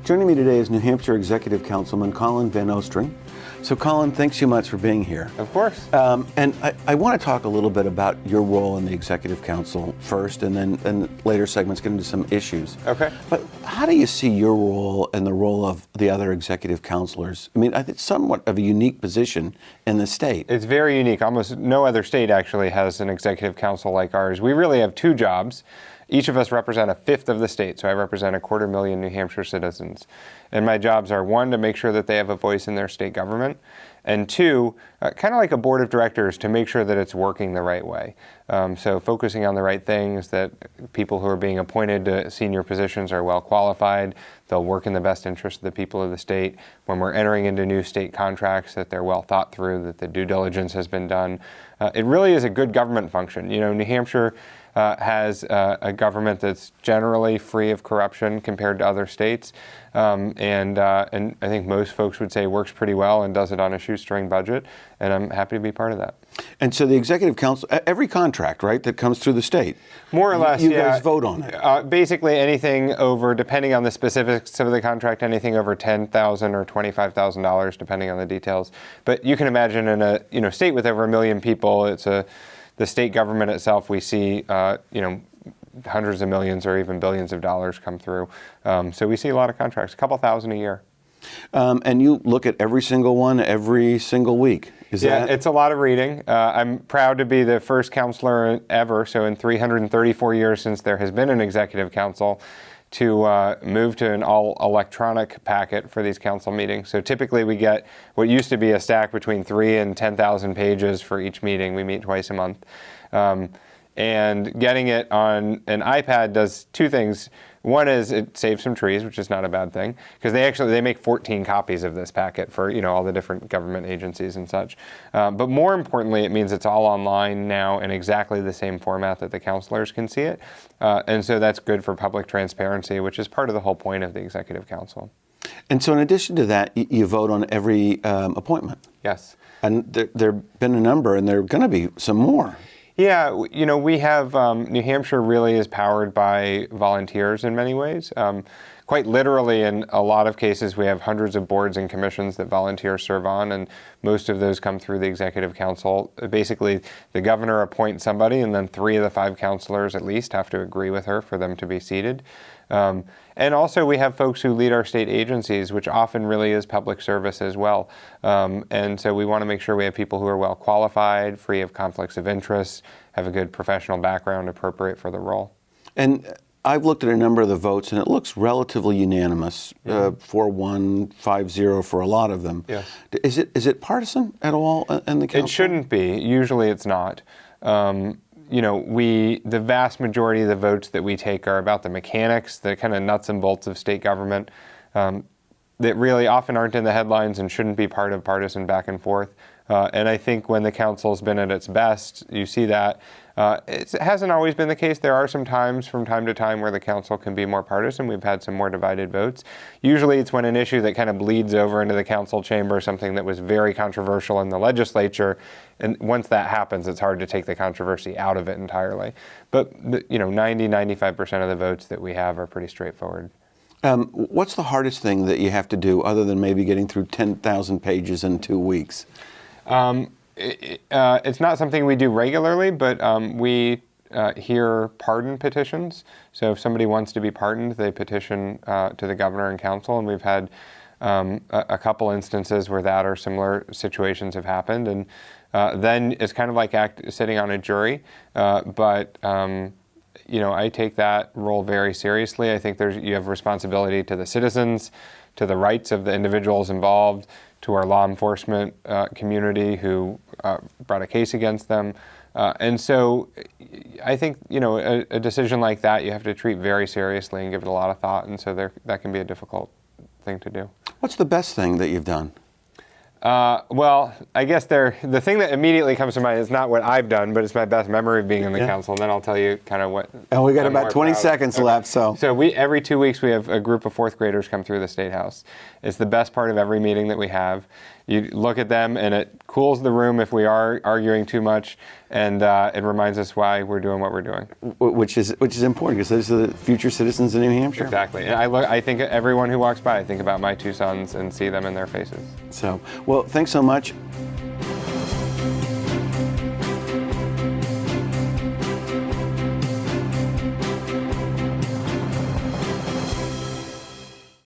Joining me today is New Hampshire Executive Councilman Colin Van Ostern. So Colin, thanks so much for being here. Of course. And I want to talk a little bit about your role in the Executive Council first, and then later segments get into some issues. Okay. But how do you see your role and the role of the other executive councilors? I mean, I think somewhat of a unique position in the state. It's very unique. Almost no other state actually has an executive council like ours. We really have two jobs. Each of us represent a fifth of the state, so I represent 250,000 New Hampshire citizens. And my jobs are, one, to make sure that they have a voice in their state government, and two, kind of like a board of directors, to make sure that it's working the right way. So focusing on the right things, that people who are being appointed to senior positions are well qualified, they'll work in the best interest of the people of the state. When we're entering into new state contracts, that they're well thought through, that the due diligence has been done. It really is a good government function. You know, New Hampshire has a government that's generally free of corruption compared to other states, and I think most folks would say works pretty well and does it on a shoestring budget, and I'm happy to be part of that. And so the Executive Council, every contract, right, that comes through the state, more or less, you guys vote on it. Basically, anything over, depending on the specifics of the contract, anything over $10,000 or $25,000, depending on the details. But you can imagine in a state with over 1 million people, the state government itself, we see hundreds of millions or even billions of dollars come through. So we see a lot of contracts, a couple thousand a year. And you look at every single one every single week. It's a lot of reading. I'm proud to be the first councilor ever, so in 334 years since there has been an executive council, to move to an all-electronic packet for these council meetings. So typically we get what used to be a stack between 3,000 and 10,000 pages for each meeting. We meet twice a month. And getting it on an iPad does two things. One is it saves some trees, which is not a bad thing, because they make 14 copies of this packet for all the different government agencies and such. But more importantly, it means it's all online now in exactly the same format that the councilors can see it. And so that's good for public transparency, which is part of the whole point of the Executive Council. And so in addition to that, you vote on every appointment. Yes. And there have been a number, and there are going to be some more. Yeah, we have, New Hampshire really is powered by volunteers in many ways. Quite literally, in a lot of cases, we have hundreds of boards and commissions that volunteers serve on, and most of those come through the Executive Council. Basically, the governor appoints somebody, and then 3 of the 5 councilors at least have to agree with her for them to be seated. And also we have folks who lead our state agencies, which often really is public service as well. And so we want to make sure we have people who are well qualified, free of conflicts of interest, have a good professional background appropriate for the role. And I've looked at a number of the votes, and it looks relatively unanimous, 4-1, 5-0 for a lot of them. Yes. Is it partisan at all in the council? It shouldn't be. Usually it's not. The vast majority of the votes that we take are about the mechanics, the kind of nuts and bolts of state government, that really often aren't in the headlines and shouldn't be part of partisan back and forth. And I think when the council's been at its best, you see that. It hasn't always been the case. There are some times from time to time where the council can be more partisan. We've had some more divided votes. Usually it's when an issue that kind of bleeds over into the council chamber, something that was very controversial in the legislature, and once that happens, it's hard to take the controversy out of it entirely. But 90-95% of the votes that we have are pretty straightforward. What's the hardest thing that you have to do, other than maybe getting through 10,000 pages in 2 weeks? It's not something we do regularly, but we hear pardon petitions. So if somebody wants to be pardoned, they petition to the governor and council, and we've had a couple instances where that or similar situations have happened. And then it's kind of like sitting on a jury, but I take that role very seriously. I think you have responsibility to the citizens, to the rights of the individuals involved, to our law enforcement community who brought a case against them. And so I think, a decision like that you have to treat very seriously and give it a lot of thought. And so that can be a difficult thing to do. What's the best thing that you've done? Well, I guess the thing that immediately comes to mind is not what I've done, but it's my best memory of being in the council, and then I'll tell you kind of what. And we got about 20 seconds left, so. So every 2 weeks we have a group of 4th graders come through the State House. It's the best part of every meeting that we have. You look at them, and it cools the room if we are arguing too much, and it reminds us why we're doing what we're doing. Which is important, because those are the future citizens of New Hampshire. Exactly. And I think everyone who walks by, I think about my two sons and see them in their faces. So, well, thanks so much.